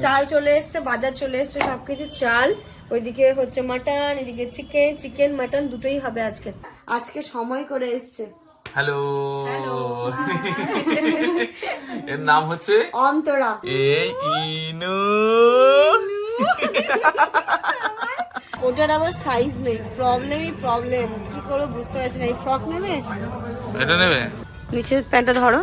চাল চলে এসছে, বাজার চলে এসছে, সবকিছু চাল, ওইদিকে হচ্ছে মাটন, এদিকে চিকেন, চিকেন মাটন দুটোই হবে আজকে। আজকে সময় করে এসছে। হ্যালো হ্যালো, এর নাম হচ্ছে অন্তরা। এই ইনু। ওটার আবার সাইজ নেই, প্রবলেম কি করে বুঝতে পারছি না। এই ফ্রক নেবে? এটা নেবে? নিচের প্যান্টটা ধরো,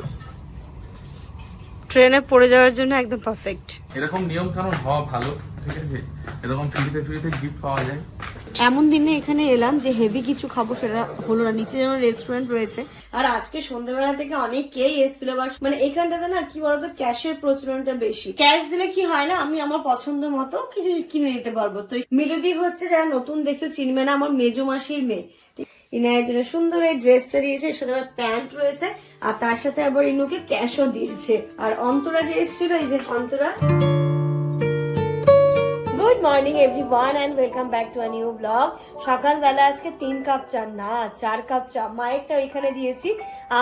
ট্রেনে পড়ে যাওয়ার জন্য একদম পারফেক্ট। এরকম নিয়ম কানুন হওয়া ভালো, ঠিক আছে? এরকম ফ্রিতে গিফট পাওয়া যায়। এমন দিনে এখানে এলাম যে হেভি কিছু খাবো সেটা হলো না। নিচে যেমন রেস্টুরেন্ট রয়েছে, আর আজকে সন্ধ্যাবেলা থেকে অনেকেই এসেছিল, মানে এখানটাতে না কি বলতো, ক্যাশের প্রচলনটা বেশি। ক্যাশ দিলে কি হয় না, আমি আমার পছন্দ মতো কিছু কিনে নিতে পারবো। তো মিলতি হচ্ছে, যারা নতুন দেখছো চিনবে না, আমার মেজো মাসির মেয়ে। ইনায়ের জন্য সুন্দর এই ড্রেসটা দিয়েছে, এর সাথে আবার প্যান্ট রয়েছে, আর তার সাথে আবার ইনুকে ক্যাশও দিয়েছে। আর অন্তরা যে এসেছিল, এই যে Antara. Good morning everyone and welcome back to a new blog. সকালবেলা আজকে 3 কাপ চা না 4 কাপ চা, মায়েরটা ওইখানে দিয়েছি,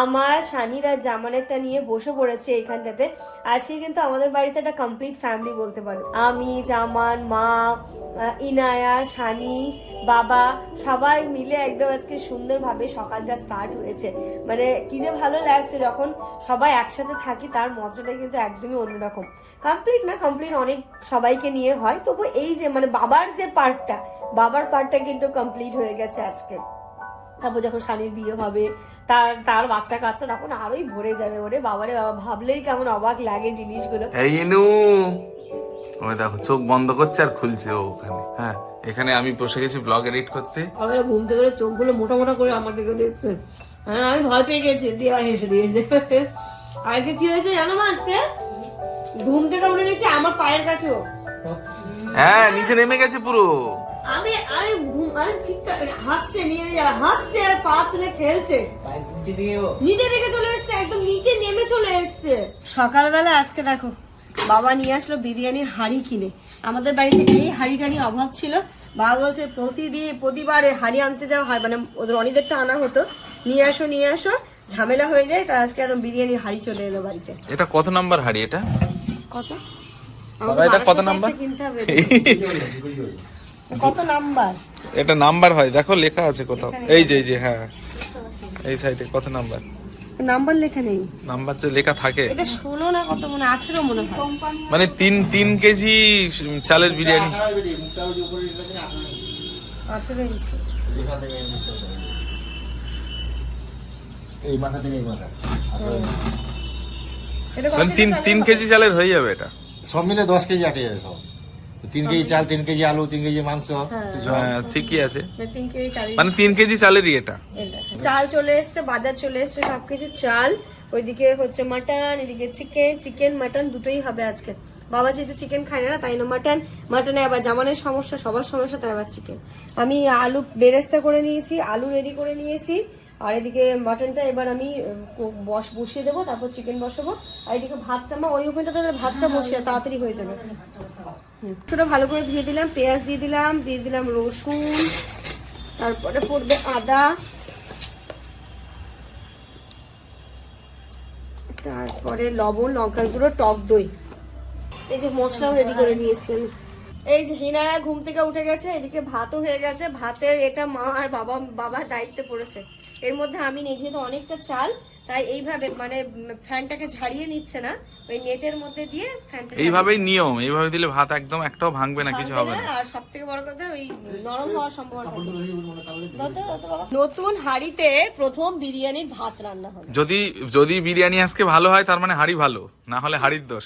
আমার শানির আর জামানেরটা নিয়ে বসে পড়েছে এইখানটাতে। আজকে কিন্তু আমাদের বাড়িতে একটা কমপ্লিট ফ্যামিলি বলতে পারো, আমি, জামান, মা, ইনায়া, শানি, বাবা, সবাই মিলে একদম আজকে সুন্দরভাবে সকালটা স্টার্ট হয়েছে। মানে কি যে ভালো লাগছে যখন সবাই একসাথে থাকি, তার মজাটা কিন্তু একদমই অন্যরকম। কমপ্লিট না কমপ্লিট অনেক সবাইকে নিয়ে হয়, তবু এই যে মানে বাবার পার্টটা কিন্তু কমপ্লিট হয়ে গেছে আজকে। তারপর যখন শানির বিয়ে হবে, তার বাচ্চা কাচ্চা, তখন আরোই ভরে যাবে। ওরে বাবারে বাবা, ভাবলেই কেমন অবাক লাগে জিনিসগুলো। এই ইনু, ওই দেখো চোখ বন্ধ করছে আর খুলছে ও ওখানে। হ্যাঁ, এখানে আমি বসে গেছি ব্লগ এডিট করতে। আবার ঘুম থেকে চোখগুলো মোটা মোটা করে আমার দিকে দেখছে, আমি ভয় পেয়ে গেছি, দিয়ে হেসে দিয়েছে। আজকে কি হয়েছে জানো মা, আজকে ঘুম থেকে উঠে দেখছি আমার পায়ের কাছেও। হ্যাঁ, নিচে নেমে গেছে পুরো। আমি হাসছে আর পা তুলে খেলছে, নিচে দিকে চলে এসছে, একদম নিচে নেমে চলে এসছে। সকালবেলা আজকে দেখো বাবা নিয়ে আসলো বিরিয়ানির হাঁড়ি কিনে। আমাদের বাড়িতে এই হাঁড়িটারই অভাব ছিল। বাবা বলছে প্রতিবার হাঁড়ি আনতে যাও, মানে ওদের অনিদেরটা আনা হতো, নিয়ে আসো ঝামেলা হয়ে যায়। তা আজকে একদম বিরিয়ানির হাঁড়ি চলে এলো বাড়িতে। এটা কত নাম্বার হাড়ি? এটা কত? বাবা, এটা কত নাম্বার? কিনতে হবে। কত নাম্বার? এটা নাম্বার হয়, দেখো লেখা আছে কোথাও। এই যে হ্যাঁ, এই সাইডে কত নাম্বার? নাম্বার লেখা নেই। নাম্বার যে লেখা থাকে। এটা 16 না কত, মানে 18 মনে হয়। মানে 3 কেজি চালের বিরিয়ানি। 18 ইঞ্চি। এই মাথা থেকে এই মাথা। এটা মানে 3 কেজি চালের হয়ে যাবে এটা। সব মিলে 10 কেজি আটে যাবে সব। 3 কেজি চাল, 3 কেজি আলু, 3 কেজি মাংস। হ্যাঁ, ঠিকই আছে। 3 কেজি চাল, মানে 3 কেজি চালেরই এটা। চাল চলে এসছে, বাজার চলে এসছে, সবকিছু চাল, ওইদিকে হচ্ছে মাটন, এদিকে চিকেন মাটন দুটোই হবে আজকে। বাবা যেহেতু চিকেন খায় না, তাই না মাটনে আবার জামানের সমস্যা, সবার সমস্যা, তাই আবার চিকেন। আমি আলু বেরেস্তা করে নিয়েছি, আলু রেডি করে নিয়েছি, আর এদিকে মাটনটা এবার আমি বসিয়ে দেবো, তারপর চিকেন বসাবো। আর এদিকে ভাতটা, ওই ওভেনটাতে ভাতটা বসিয়ে তাড়াতাড়ি হয়ে যাবে। ছোটো ভালো করে ধুয়ে দিলাম, পেঁয়াজ দিয়ে দিলাম রসুন, তারপরে পড়বে আদা, তারপরে লবণ, লঙ্কার গুঁড়ো, টক দই। এই যে মশলাও রেডি করে নিয়েছি আমি। এই যে হিনায়া ঘুম থেকে উঠে গেছে, এদিকে ভাতও হয়ে গেছে। ভাতের এটা মা আর বাবা দায়িত্বে পড়েছে। এর মধ্যে আমি নিজে তো অনেকটা চাল, তাই এইভাবে মানে ফ্যানটাকে ঝাড়িয়ে নিচ্ছে না, ওই নেটের মধ্যে দিয়ে ফ্যানটা এইভাবেই নিয়ম, এইভাবে দিলে ভাত একদম একটাও ভাঙবে না, কিছু হবে না। আর সবথেকে বড় কথা ওই নরম হওয়ার সম্ভাবনা থাকে। নতুন হাঁড়িতে প্রথম বিরিয়ানির ভাত রান্না হবে। যদি বিরিয়ানি আজকে ভালো হয়, তার মানে হাঁড়ি ভালো, না হলে হাঁড়ির দোষ।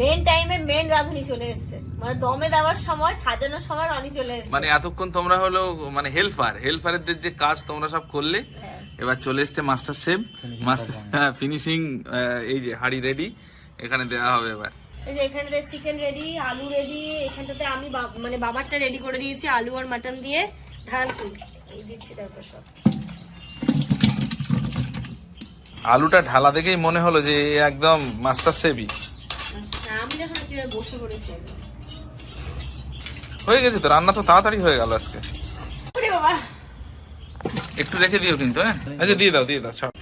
মেন টাইমে মেন রাঁধুনি চলে এসেছে, মানে দমে দেওয়ার সময়, সাজানোর সময় রনি চলে এসেছে। মানে এতক্ষণ তোমরা হলো মানে হেল্পারদের যে কাজ তোমরা সব করলে, এবার চলে এসছে মাস্টার শেফ, ফিনিশিং। এই যে হাঁড়ি রেডি, এখানে দেওয়া হবে এবার। এই যে এখানে চিকেন রেডি, আলু রেডি, এখানটাতে আমি মানে বাবারটা রেডি করে দিয়েছি আলু আর মাটন দিয়ে। দিচ্ছি তারপর সব। আলুটা ঢালা দেখেই মনে হলো যে একদম মাস্টার শেফই। আমি যখন কিভাবে বসে পড়েছি। হয়ে গেছে তো, রান্না তো তাড়াতাড়ি হয়ে গেল আজকে। ওরে বাবা, একটু রেখে দিও কিন্তু। হ্যাঁ, আচ্ছা দিয়ে দাও ছাড়।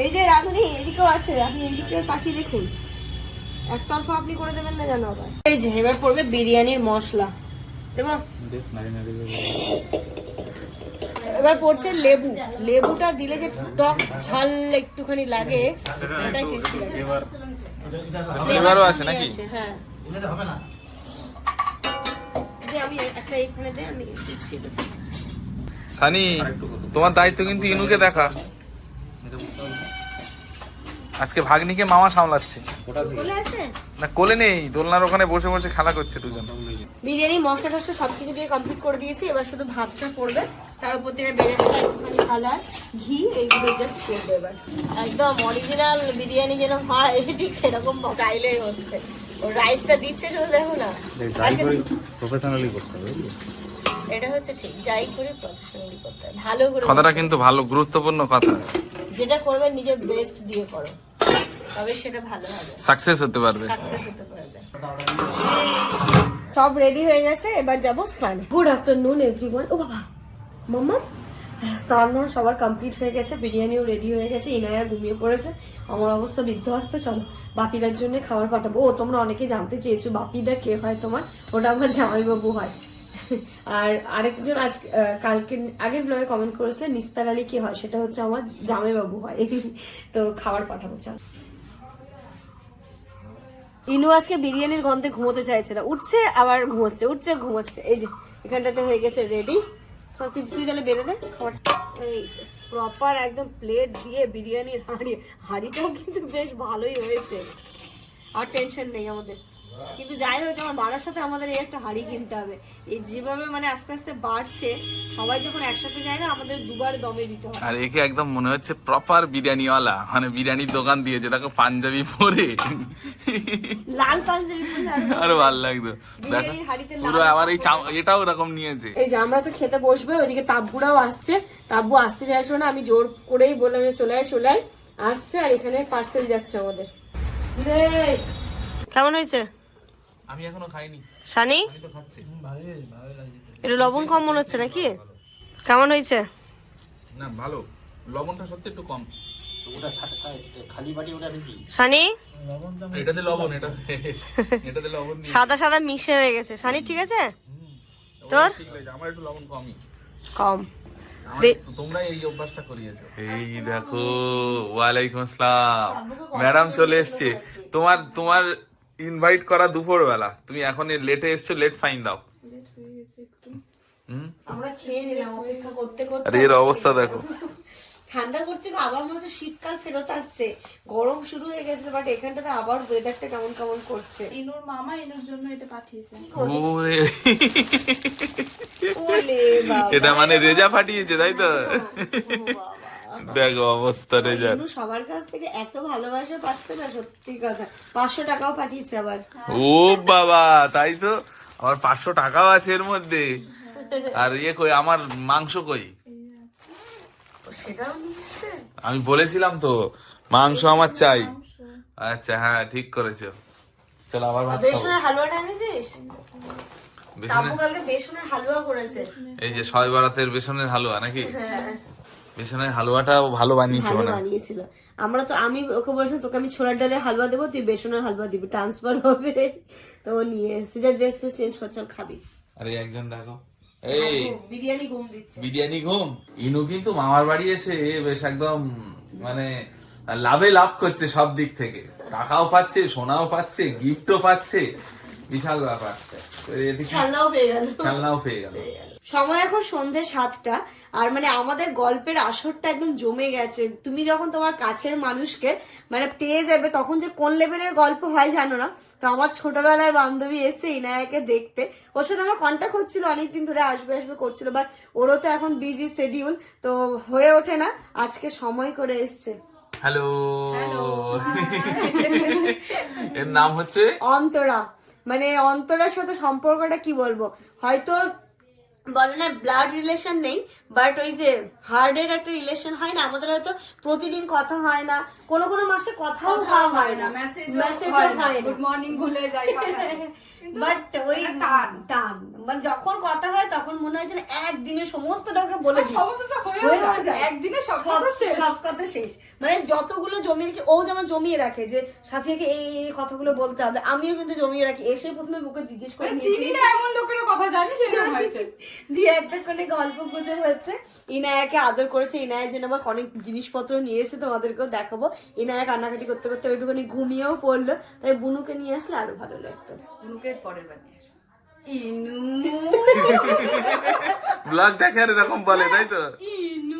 এই যে রাধুনি এদিকেও আছে, আপনি এদিকেও তাকিয়ে দেখুন, একতরফা আপনি করে দেবেন না জানো আবার। এই যে এবার পড়বে বিরিয়ানির মশলা দেবো, এবার পড়ছে লেবু। লেবুটা দিলে যে টক ঝাল একটুখানি লাগে, ওটাই টেস্টি লাগে। ফ্লেভারও আছে নাকি? হ্যাঁ, আমি একটা এখানে দে, আমি দিচ্ছি। সানি, তোমার দায়িত্ব কিন্তু ইনুকে দেখা। আজকে ভাগ্নিকে মামা সামলাচ্ছে। বলে আছে না, কোলে নেই, দোলনার ওখানে বসে বসে খেলা করছে দুজন। বিরিয়ানি মশলা টসলা সবকিছু দিয়ে কমপ্লিট করে দিয়েছি, এবার শুধু ভাতটা পড়বে, তার উপর থেকে বেরেস্তা, একটুখানি কালার, ঘি, এইগুলো জাস্ট করবে এবার। একদম অরিজিনাল বিরিয়ানি যেরকম হয় ঠিক সেরকম স্টাইলেই হচ্ছে। ও রাইসটা দিচ্ছে শুধু দেখো না, প্রফেশনালি করতে হবে। এটা হচ্ছে ঠিক, যাই করে প্রফেশনালি করতে হয়, ভালো করে। কথাটা কিন্তু ভালো গুরুত্বপূর্ণ কথা, যেটা করবে নিজের বেস্ট দিয়ে করো, তবে সেটা ভালো হবে, সাকসেস হতে পারবে। সাকসেস হতে পারবে। সব রেডি হয়ে গেছে, এবার যাব স্নানে। Good afternoon everyone. ও বাবা, মাম্মা স্নান ধান সবার কমপ্লিট হয়ে গেছে, বিরিয়ানিও রেডি হয়ে গেছে, ইনায়া ঘুমিয়ে পড়েছে, আমার অবস্থা বিধ্বস্ত। চলো বাপিদার জন্য খাবার পাঠাবো। ও তোমরা অনেকে জানতে চেয়েছো বাপিদা কে হয় তোমার, ওটা আমার জামাইবাবু হয়। আর আরেকজন আজ কালকে আগের ব্লগে কমেন্ট করেছিলেন নিস্তার আলী কে হয়, সেটা হচ্ছে আমার জামাইবাবু হয়। তো খাবার পাঠাবো। চলো। ইনু আজকে বিরিয়ানির গন্ধে ঘুমোতে চাইছে না, উঠছে আবার ঘুমোচ্ছে, উঠছে ঘুমোচ্ছে। এই যে এখানটাতে হয়ে গেছে রেডি। চল তুই তাহলে বেড়ে দে খাবারটা। এই যে প্রপার একদম প্লেট দিয়ে বিরিয়ানির হাঁড়িটাও কিন্তু বেশ ভালোই হয়েছে, আর টেনশন নেই আমাদের। কিন্তু যাই হোক, আমার বাড়ার সাথে আমাদের এই একটা হাঁড়ি কিনতে হবে। এই যেভাবে মানে আস্তে আস্তে বাড়ছে, সবাই যখন একসাথে যায় না, আমাদের দুবার দমে দিতে হবে। আর একে একদম মনে হচ্ছে প্রপার বিরিয়ানিওয়ালা, মানে বিরিয়ানির দোকান দিয়েছে, দেখো পাঞ্জাবি পরে, লাল পাঞ্জাবি পরে আরো ভালো লাগতো। দেখো বিরিয়ানির হাঁড়িতে পুরো আবার এই এটাও এরকম নিয়েছে। এই যে আমরা তো খেতে বসবে, ওইদিকে তাব্বুরাও আসছে। তাব্বু আসতে চাইছো না, আমি জোর করেই বললাম যে চলে আয় আসছে। আর এখানে পার্সেল যাচ্ছে আমাদের। কেমন হয়েছে? আমি এখনো খাইনি, শানি আমি তো খাচ্ছি। একটু লবণ কম মনে হচ্ছে নাকি? কেমন হয়েছে? না ভালো, লবণটা সত্যি একটু কম। ওটা খালি বাটি ওটা বেশি। শানি এটাতে লবণ, এটাতে লবণ নেই। সাদা সাদা মিশে হয়ে গেছে। শানি ঠিক আছে তোর? ঠিক আছে, আমার একটু লবণ কমই। কম। তোমরা এই অভ্যাসটা করিয়েছো। এই দেখো, ওয়ালাইকুম আসসালাম, ম্যাডাম চলে এসেছে। তোমার ইনভাইট করা দুপুর বেলা, তুমি এখন লেটে এসছো, লেট ফাইন দাও। আমরা খেয়ে নিলাম অপেক্ষা করতে করতে। আরে এর অবস্থা দেখো, ঠান্ডা করছে, আবার মনে হচ্ছে শীতকাল ফেরত আসছে, গরম শুরু হয়ে গেছিল, বাট এখানটাতে আবার ওয়েদারটা কেমন কেমন করছে। ইনুর মামা ইনুর জন্য এটা পাঠিয়েছে। ওরে ওলে বাবা, এটা মানে রেজা ফাটিয়েছে, তাই তো? দেখো অবস্থা রেজা। ইনু সবার কাছ থেকে এত ভালোবাসা পাচ্ছে না, সত্যি কথা। 500 টাকাও পাঠিয়েছে আবার। ও বাবা, তাই তো, আমার 500 টাকাও আছে এর মধ্যে। আর কই আমার মাংস কই? সেটাও নিয়েছে। আমি বলেছিলাম তো মাংস আমার চাই। আচ্ছা হ্যাঁ, ঠিক করেছো। চলো আবার ভাত খাবো। বেসনের হালুয়াটা এনেছিস? বেসনের, তাবু কালকে বেসনের হালুয়া করেছে। এই যে শবে বরাতের বেসনের হালুয়া নাকি? হ্যাঁ, বেসনের হালুয়াটা ভালো বানিয়েছে ভালো মানে। বানিয়েছিল। আমি ওকে বলেছিলাম তোকে আমি ছোলার ডালের হালুয়া দেবো, তুই বেসনের হালুয়া দিবি, ট্রান্সফার হবে। তো ও নিয়ে সিজার ড্রেস চেঞ্জ করছে, খাবি। আরে একজন দেখো, এই বিরিয়ানি ঘুম দিচ্ছে। বিরিয়ানি ঘুম। ইনু কিন্তু মামার বাড়ি এসে বেশ একদম মানে লাভে লাভ করছে সব দিক থেকে, টাকাও পাচ্ছে, সোনাও পাচ্ছে, গিফটও পাচ্ছে, বিশাল ব্যাপার। খেলনাও পেয়ে গেল। খেলনাও পেয়ে গেল। সময় এখন সন্ধ্যে 7টা, আর মানে আমাদের গল্পের আসরটা একদম জমে গেছে। তুমি যখন তোমার কাছের মানুষকে মানে পেয়ে যাবে, তখন যে কোন লেভেলের গল্প হয় জানো না। তো আমার ছোটবেলার বান্ধবী এসে ইনায়াকে দেখতে, ওর সাথে আমার কন্ট্যাক্ট হচ্ছিল অনেকদিন ধরে, আসবে করছিল, বাট ওরও তো এখন বিজি শিডিউল, তো হয়ে ওঠে না। আজকে সময় করে এসছে। হ্যালো, এর নাম হচ্ছে অন্তরা। মানে অন্তরার সাথে সম্পর্কটা কি বলবো, হয়তো বলে না ব্লাড রিলেশন নেই, বাট ওই যে হার্টের একটা রিলেশন হয় না, আমাদের হয়তো প্রতিদিন কথা হয় না, কোনো কোনো মাসে কথাও হয় না, মেসেজও হয় না, গুড মর্নিং ভুলে যাই বাট ওই টান মানে যখন কথা হয় তখন মনে হয় যে না একদিনে সমস্তটাকে বলে দিই। সমস্যাটা হয়ে হয়ে যায়। একদিনে সব কথা শেষ। সব কথা শেষ, মানে যতগুলো জমিয়ে রেখে ও যেমন জমিয়ে রাখে যে সাফিয়াকে এই কথাগুলো বলতে হবে, আমিও কিন্তু জমিয়ে রাখি। এসে প্রথমে বুকে জিজ্ঞেস করে নিয়েছি, চিনি না এমন লোকের কথা জানি সেরকম হয়েছে। দিয়ে একটা করে গল্প গুজব হচ্ছে। ইনায়াকে আদর করেছে, ইনায়ের জন্য আবার অনেক জিনিসপত্র নিয়ে এসে তোমাদেরকেও দেখাবো। ইনায়া কান্নাকাটি করতে করতে একটুখানি ঘুমিয়েও পড়লো, তাই বুনুকে নিয়ে আসলে আরো ভালো লাগতো। মুখে পরের বার নিয়ে আসবো। ইনু ব্লগ দেখে আর এরকম বলে, তাই তো? ইনু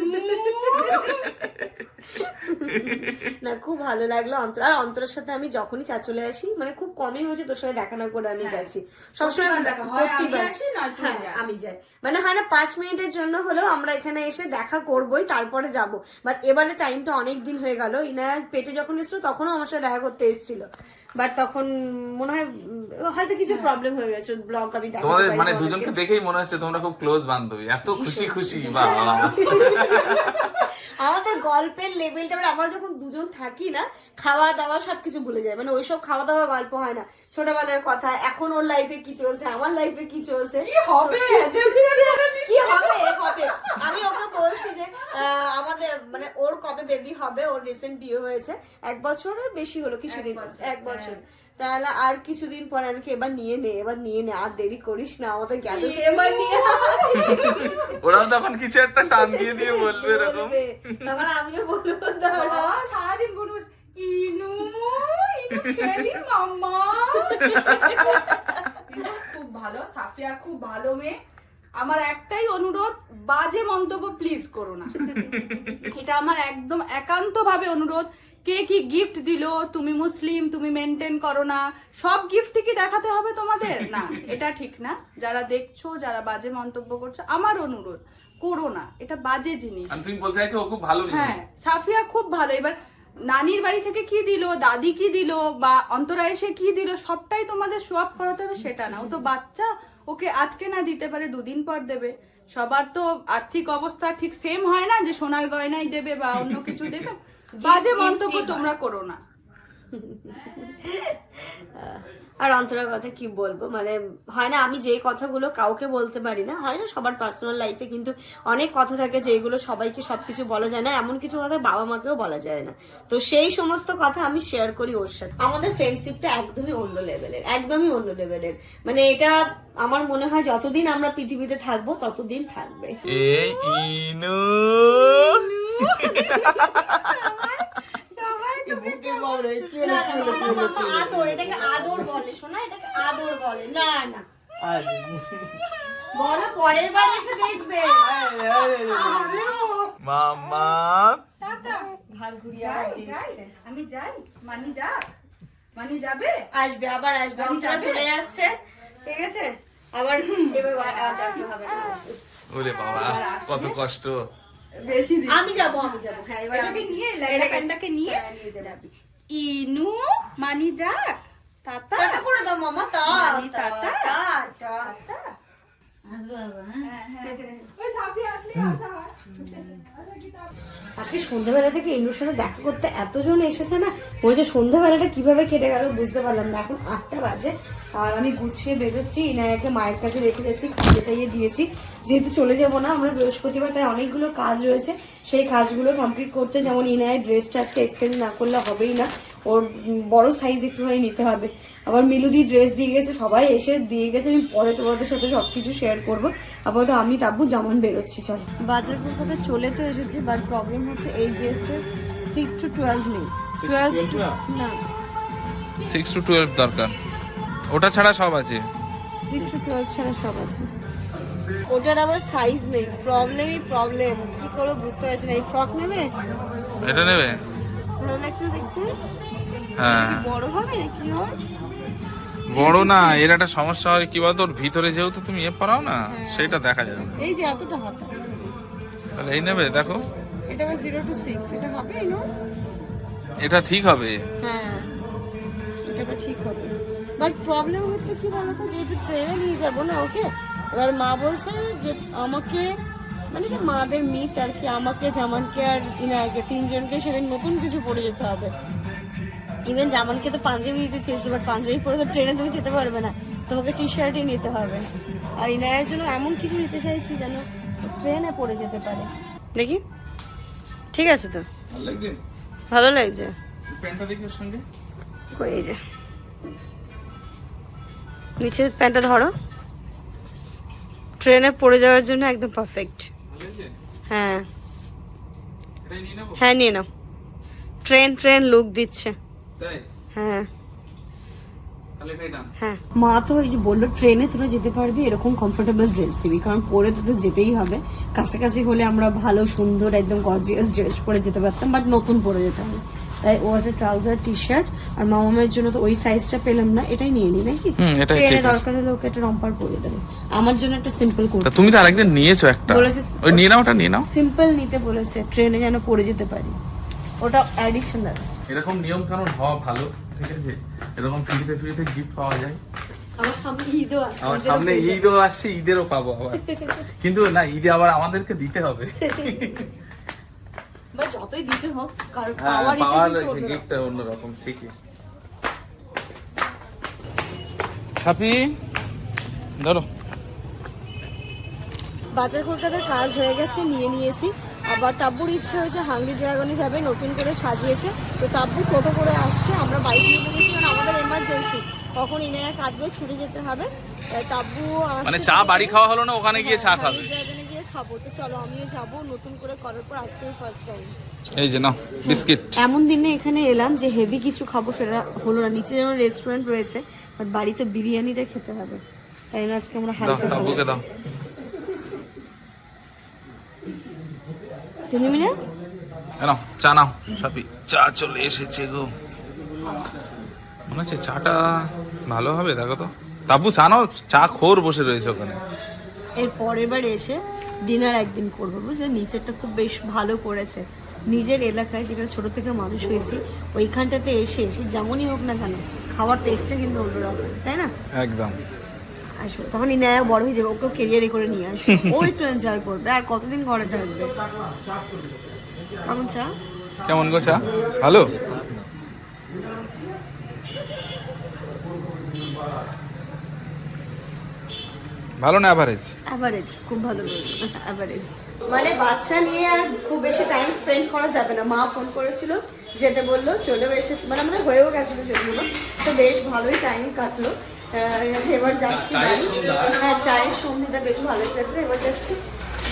না খুব ভালো লাগলো অন্তর। আর অন্তরের সাথে আমি যখনই চলে আসি, মানে খুব কমই হয়েছে তোর সাথে দেখা না করে আমি গেছি, সবসময় প্রতিবার দেখা হয়, আমি প্রতিবার। আসি, নয় তুই হ্যাঁ, যাস। আমি যাই, মানে হয় না 5 মিনিটের জন্য হলেও আমরা এখানে এসে দেখা করবোই, তারপরে যাব। বাট এবারে টাইমটা অনেক দিন হয়ে গেল। ইনায়া পেটে যখন এসেছিল তখনও আমার সাথে দেখা করতে এসেছিল, বাট তখন মনে হয় হয়তো কিছু প্রবলেম হয়ে গেছে, ব্লগ আমি দেখাতে তোমাদের পারিনি মানে তোমাদেরকে। দুজনকে দেখেই মনে হচ্ছে তোমরা খুব ক্লোজ বান্ধবী, এত খুশি খুশি। বাবা আমাদের গল্পের লেভেলটা, মানে আমরা যখন দুজন থাকি না, খাওয়া দাওয়া সবকিছু ভুলে যায়, মানে ওইসব খাওয়া দাওয়া গল্প হয় না, ছোটবেলার কথা, এখন ওর লাইফে কি চলছে, আমার লাইফে কি চলছে, কি হবে কি হবে হবে। আমি ওকে বলছি যে আমাদের মানে ওর কবে বেবি হবে, ওর রিসেন্ট বিয়ে হয়েছে, 1 বছরের বেশি হলো, কিছুদিন 1 বছর, তাহলে আর কিছুদিন পরে আমাকে এবার নিয়ে নে, আর দেরি করিস না, আমাদের গ্যাদুকে এবার নিয়ে ওরাও তখন কিছু একটা টান দিয়ে দিয়ে বলবে এরকম। তখন আমিও বলবো দাঁড়া। সারাদিন বলবো ইনু ইনু খেলি মাম্মা। ইনু খুব ভালো, সাফিয়া খুব ভালো মেয়ে। আমার একটাই অনুরোধ, বাজে মন্তব্য প্লিজ করো না। এটা আমার একদম একান্ত ভাবে অনুরোধ। কে কি গিফট দিল, তুমি মুসলিম, তুমি মেনটেন করো না, সব গিফট কি দেখাতে হবে তোমাদের? না, এটা ঠিক না। যারা দেখছো, যারা বাজে মন্তব্য করছো, আমার অনুরোধ করো না, এটা বাজে জিনিস। আর তুমি বলতে চাইছো ও খুব ভালো মেয়ে। হ্যাঁ, সাফিয়া খুব ভালো। এবার নানির বাড়ি থেকে কি দিল, দাদি কি দিল, বা অন্তরা এসে কি দিল, সবটাই তোমাদের শো আপ করাতে হবে সেটা না। ও তো বাচ্চা, ওকে আজকে না দিতে পারে 2 দিন পর দেবে। সবার তো আর্থিক অবস্থা ঠিক সেম হয় না যে সোনার গয়নাই দেবে বা অন্য কিছু দেবে। বাজে মন্তব্য তোমরা করো না। আর অন্তরার কথা কি বলবো, মানে হয় না আমি যে কথাগুলো কাউকে বলতে পারি না, হয় না সবার পার্সোনাল লাইফে কিন্তু অনেক কথা থাকে যেগুলো সবাইকে সবকিছু বলা যায় না, এমন কিছু কথা বাবা মাকেও বলা যায় না। তো সেই সমস্ত কথা আমি শেয়ার করি ওর সাথে। আমাদের ফ্রেন্ডশিপটা একদমই অন্য লেভেলের, মানে এটা আমার মনে হয় যতদিন আমরা পৃথিবীতে থাকবো ততদিন থাকবে। এই ইনু না, মামা, আদর, এটাকে আদর বলে, শোনা, এটাকে আদর বলে। না না বলো, পরের বার এসে দেখবে। মামা ঘাড় ঘুরিয়ে যাই, আবার যাই, দিচ্ছে। আমি যাই, মানি যাক, মানি যাবে। আসবে, আবার আসবে, অন্তরা চলে যাচ্ছে, ঠিক আছে, আবার এবার আর দেখা হবে না। ওরে বাবা কত কষ্ট। বেশি দিন আমি যাবো, হ্যাঁ এবার এটাকে আমি- নিয়ে এটাকে- ল্যান্ডাকে নিয়ে হ্যাঁ, নিয়ে যাবো। যাবি। ইনু মানি যাক, টাটা টাটা করে দাও মামা, মানি টাটা। টাটা। ওই সাফিয়া আসলে আসা হয়। আজকে সন্ধ্যাবেলা থেকে ইনুর সাথে দেখা করতে এতজন এসেছে না, বলছে সন্ধ্যাবেলাটা কিভাবে কেটে গেল বুঝতে পারলাম না। এখন 8টা বাজে আর আমি গুছিয়ে বেরোচ্ছি, ইনায়াকে মায়ের কাছে রেখে যাচ্ছি, খাইয়ে টাইয়ে দিয়েছি, যেহেতু চলে যাবো না আমরা বৃহস্পতিবার, তাই অনেকগুলো কাজ রয়েছে, সেই কাজগুলো কমপ্লিট করতে, যেমন ইনায়ের ড্রেসটা আজকে এক্সচেঞ্জ না করলে হবেই না, ওর বড় সাইজ একটুখানি নিতে হবে। আবার মিলুদি ড্রেস দিয়ে গেছে, সবাই এসে দিয়ে গেছে, আমি পরে তোমাদের সাথে সবকিছু শেয়ার করবো। আপাতত আমি তাব্বু যেমন বেরোচ্ছি, চলো। বাজার কলকাতা চলে তো এসেছি, বাট প্রবলেম হচ্ছে এই ড্রেসটা 6 to 12 নেই, 12 না 6 to 12 দরকার, ওটা ছাড়া সব আছে। 6 to 12 ছাড়া সব আছে। ওটার আবার সাইজ নেই, প্রবলেম কি করবো বুঝতে পারছি না। এই ফ্রক নেবে, এটা নেবে? ভালো লাগছে দেখতে, হ্যাঁ বড় হবে কি হয়? বড় না, এর একটা সমস্যা হয় কি বলতো, ওর ভিতরে যেহেতু তুমি পরাও না, সেটা দেখা যাবে না। এই যে এতটা হাতা, তাহলে এই নেবে, দেখো এটা আবার 0 to 6, এটা হবে না? এটা ঠিক হবে। হ্যাঁ এটা আবার ঠিক হবে, বাট প্রবলেম হচ্ছে কি বলতো, যেহেতু ট্রেনে নিয়ে যাবো না ওকে, এবার মা বলছে যে আমাকে মানে কি মাদের মিত আর কি, আমাকে জামানকে আর ইনায়াকে তিনজনকে সেদিন নতুন কিছু পরে যেতে হবে। ইভেন জামানকে তো পাঞ্জাবি দিতে চেয়েছিল, বাট পাঞ্জাবি পরে তো ট্রেনে তুমি যেতে পারবে না, তোমাকে টি শার্টই নিতে হবে। আর ইনায়ার জন্য এমন কিছু নিতে চাইছি যেন ট্রেনে পরে যেতে পারে। দেখি ঠিক আছে তো, ভালো লাগছে? ভালো লাগছে। প্যান্টটা দেখি ওর সঙ্গে। কই এই যে নিচে প্যান্টটা ধরো, ট্রেনে পড়ে যাওয়ার জন্য একদম পারফেক্ট। ভালো লাগছে? হ্যাঁ এটাই নিয়ে নেবো? হ্যাঁ নিয়ে নাও, ট্রেন লুক দিচ্ছে। তাই? হ্যাঁ তাহলে এটাই ডান। হ্যাঁ, মা তো এই যে বললো ট্রেনে তোরা যেতে পারবি, এরকম কমফোর্টেবল ড্রেস নিবি, কারণ পরে তো যেতেই হবে। কাছাকাছি হলে আমরা ভালো সুন্দর একদম গর্জিয়াস ড্রেস পরে যেতে পারতাম, বাট নতুন পরে যেতে হবে। তাই ও একটা ট্রাউজার টি শার্ট, আর মামামের জন্য তো ওই সাইজটা পেলাম না, এটাই নিয়ে নি নাকি? এটাই ট্রেনে ঠিক আছে। দরকার হলে ওকে একটা রম্পার পরে দেবে, আমার জন্য একটা সিম্পল তা কুর্তি তুমি তো আরেকদিন নিয়েছো একটা, বলেছে। ওই নিয়ে নাও, ওটা নিয়ে নাও। সিম্পল নিতে বলেছে, ট্রেনে যেন পরে যেতে পারি, ওটা অ্যাডিশনাল। এরকম নিয়ম কানুন হওয়া ভালো, ঠিক আছে? এরকম ফ্রিতে গিফট পাওয়া যায়। আমার সামনে ঈদও আছে, আমার সামনে ঈদও আসছে, ঈদেরও পাবো আবার। কিন্তু না, ঈদে আবার আমাদেরকে দিতে হবে। বাট যতই দিতে হোক কারণ হ্যাঁ, পাওয়ার পাওয়ার গিফটটা অন্যরকম, ঠিকই। ছাপি ধরো। বাজার কলকাতার কাজ হয়ে গেছে, নিয়ে নিয়েছি। আবার তাব্বুর ইচ্ছে হয়েছে হাংরি ড্রাগনে যাবে, নতুন করে সাজিয়েছে। তো তাব্বু টোটো করে আসছে, আমরা বাইক নিয়ে নিয়েছি, কারণ আমাদের এমার্জেন্সি, কখন ইনায়া কাঁদবে, ছুটে যেতে হবে। তাই তাব্বু মানে চা বাড়ি খাওয়া হলো না, ওখানে গিয়ে চা খাবে। ড্রাগনে গিয়ে খাবো। তো চলো আমিও যাবো, নতুন করে করার পর আজকে ফার্স্ট টাইম। এই যে নাও বিস্কিট। এমন দিনে এখানে এলাম যে হেভি কিছু খাবো সেটা হলো না, নিচে যেমন রেস্টুরেন্ট রয়েছে, বাট বাড়িতে বিরিয়ানিটা খেতে হবে, তাই না আজকে আমরা দাও হালকা খাবো। তাব্বুকে দাও। তুমি মিলে নাও চা নাও। ছাপি চা চলে এসেছে গো, মনে হচ্ছে চাটা ভালো হবে। দেখো তো তাব্বু, চা নাও, চা খোর বসে রয়েছে ওখানে। এর পরের বার এসে ডিনার একদিন করবো, বুঝলে? নিচেরটা খুব বেশ ভালো করেছে, নিজের এলাকায় যেখানে ছোট থেকে মানুষ হয়েছি ওইখানটাতে এসে সে যেমনই হোক না কেন খাওয়ার টেস্টটা কিন্তু অন্যরকম, তাই না? একদম। আসবো তখন ইনায়া বড় হয়ে যাবে, ওকেও কেরিয়ারে করে নিয়ে আসবে, ও একটু এনজয় করবে, আর কতদিন ঘরে থাকবে। কেমন চা? কেমন গো চা? ভালো? ভালো না অ্যাভারেজ? অ্যাভারেজ, খুব ভালো বলবো, অ্যাভারেজ। মানে বাচ্চা নিয়ে আর খুব বেশি টাইম স্পেন্ড করা যাবে না। মা ফোন করেছিল, যেতে বললো, চলেও এসে, মানে আমাদের হয়েও গেছিলো সেগুলো, তো বেশ ভালোই টাইম কাটলো। এবার যাচ্ছি হ্যাঁ, চায়ের সন্ধ্যাটা বেশ ভালো কাটলো। এবার যাচ্ছি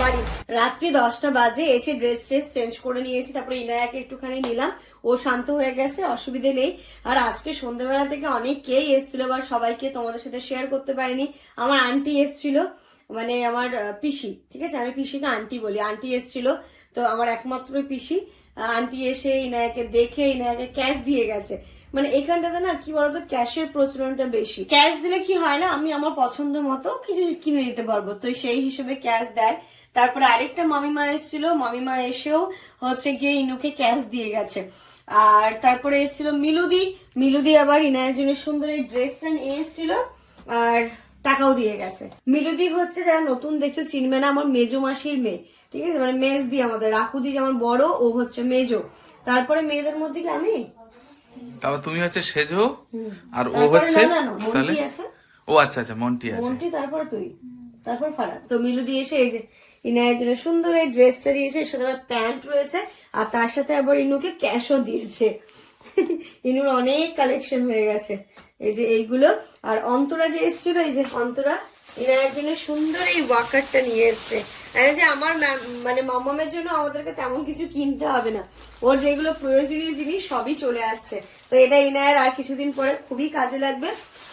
বাড়ি। রাত্রি 10টা বাজে, এসে ড্রেস চেঞ্জ করে নিয়েছি, তারপরে ইনায়াকে একটুখানি নিলাম, ও শান্ত হয়ে গেছে, অসুবিধে নেই। আর আজকে সন্ধ্যাবেলা থেকে অনেকেই এসেছিল, আবার সবাইকে তোমাদের সাথে শেয়ার করতে পারিনি। আমার আন্টি এসেছিল, মানে আমার পিসি, ঠিক আছে, আমি পিসিকে আন্টি বলি, আন্টি এসেছিল, তো আমার একমাত্র পিসি আন্টি এসে ইনায়াকে দেখে ইনায়াকে ক্যাশ দিয়ে গেছে। মানে এখানটাতে না কি বলতো, ক্যাশের প্রচলনটা বেশি। ক্যাশ দিলে কি হয় না, আমি আমার পছন্দ মতো কিছু কিনে নিতে পারবো, তো সেই হিসেবে ক্যাশ দেয়। তারপরে আরেকটা মামিমা এসেছিল, মামিমা এসেও হচ্ছে গিয়ে ইনুকে ক্যাশ দিয়ে গেছে। আর তারপরে এসেছিল মিলুদি আবার ইনায়ের জন্য সুন্দর এই ড্রেসটা নিয়ে এসেছিল, আর টাকাও দিয়ে গেছে। মিলুদি হচ্ছে, যারা নতুন দেখছো চিনবে না, আমার মেজো মাসির মেয়ে, ঠিক আছে, মানে মেজ দি আমাদের, রাকুদি যেমন বড়, ও হচ্ছে মেজো। তারপরে মেয়েদের মধ্যে কি আমি, তারপর তুমি হচ্ছে সেজো, আর ও তারপরে হচ্ছে না, তাহলে মন্টি আছে, ও আচ্ছা আচ্ছা মন্টি আছে। মন্টি, তারপরে তুই, তারপর ফারাদ। তো মিলুদি এসে এই যে ইনায়ের জন্য সুন্দর এই ড্রেসটা দিয়েছে, এর সাথে আবার প্যান্ট রয়েছে, আর তার সাথে আবার ইনুকে ক্যাশও দিয়েছে। ইনুর অনেক কালেকশন হয়ে গেছে, এই যে এইগুলো। আর অন্তরা যে এসেছিল, এই যে অন্তরা ইনায়ের জন্য সুন্দর এই ওয়াকারটা নিয়ে এসছে। যে আমার মানে মামামের জন্য আমাদেরকে তেমন কিছু কিনতে হবে না, ওর যেগুলো প্রয়োজনীয় জিনিস সবই চলে আসছে। তো এটা ইনায়ের আর কিছুদিন পরে খুবই কাজে লাগবে।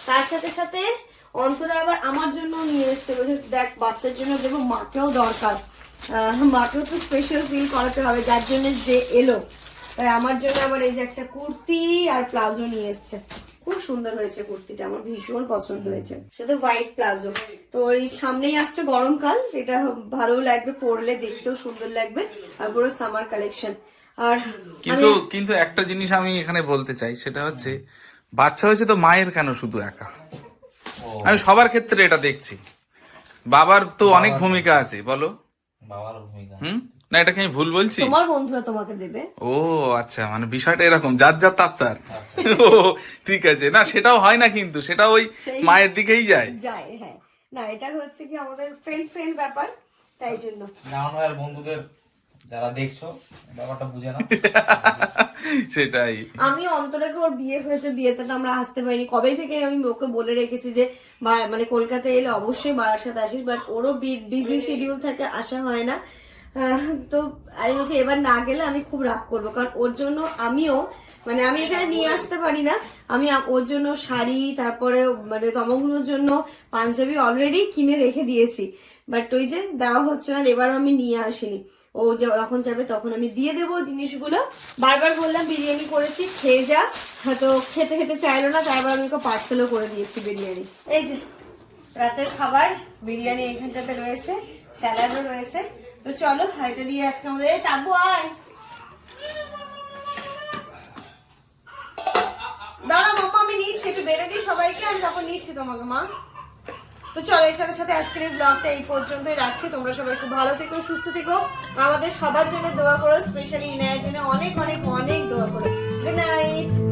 তার সাথে সাথে অন্তরা আবার আমার জন্য নিয়ে এসছে, বলছে দেখ বাচ্চার জন্য দেবো, মাকেও দরকার, মাকেও তো স্পেশাল ফিল করাতে হবে, যার জন্য যে এলো। তাই আমার জন্য আবার এই যে একটা কুর্তি আর প্লাজো নিয়ে এসছে, খুব সুন্দর হয়েছে কুর্তিটা, আমার ভীষণ পছন্দ হয়েছে, সেটা হোয়াইট প্লাজো। তো এই সামনেই আসছে গরমকাল, এটা ভালো লাগবে পরলে, দেখতেও সুন্দর লাগবে, আর পুরো সামার কালেকশন। আর কিন্তু একটা জিনিস আমি এখানে বলতে চাই, সেটা হচ্ছে বাচ্চা হয়েছে তো মায়ের কেন শুধু একা? আমি সবার ক্ষেত্রে এটা দেখছি, বাবার তো অনেক ভূমিকা আছে, বলো। বাবার ভূমিকা। না এটা কি আমি ভুল বলছি? তোমার বন্ধুরা তোমাকে দেবে। ও আচ্ছা, মানে বিষয়টা এরকম, যার যার তার। ও ঠিক আছে, না সেটাও হয় না কিন্তু, সেটা ওই সেই- মায়ের দিকেই যায়। যায়, হ্যাঁ। না এটা হচ্ছে কি আমাদের ফ্রেন্ড ব্যাপার, তাই জন্য। জামান ভাইয়ের বন্ধুদের যারা দেখছো ব্যাপারটা বুঝে না। সেটাই। আমি অন্তরাকে, ওর বিয়ে হয়েছে, বিয়েতে তো আমরা আসতে পারিনি, কবে থেকে আমি ওকে বলে রেখেছি যে মানে কলকাতায় এলে অবশ্যই বারাসাত আসিস, বাট ওরও বিজি শিডিউল থাকে, আসা হয় না। তো আমি বলছি এবার না গেলে আমি খুব রাগ করবো, কারণ ওর জন্য আমিও মানে আমি এখানে নিয়ে আসতে পারি না, আমি ওর জন্য শাড়ি, তারপরে মানে তমগুলোর জন্য পাঞ্জাবি অলরেডি কিনে রেখে দিয়েছি, বাট ওই যে দেওয়া হচ্ছে না, এবারও আমি নিয়ে আসিনি। ও যখন যাবে তখন আমি দিয়ে দেবো জিনিসগুলো। বারবার বললাম বিরিয়ানি করেছি, খেয়ে যা, হয়তো খেতে খেতে চাইলো না, তারপর আমি ওকে পার্সেলও করে দিয়েছি বিরিয়ানি। এই যে রাতের খাবার বিরিয়ানি এখানটাতে রয়েছে, স্যালাডও রয়েছে। তো চলো এটা দিয়ে আজকে আমাদের, এই তাবু আয়, দাঁড়া মাম্মা আমি নিচ্ছি, একটু বেড়ে দিই সবাইকে, আমি তারপর নিচ্ছি তোমাকে মা। তো চলো এর সাথে সাথে আজকের এই ব্লগটা এই পর্যন্তই রাখছি। তোমরা সবাই খুব ভালো থেকো, সুস্থ থেকো, আমাদের সবার জন্য দোয়া করো, স্পেশালি ইনায়ের জন্য অনেক অনেক অনেক দোয়া করো। Good night.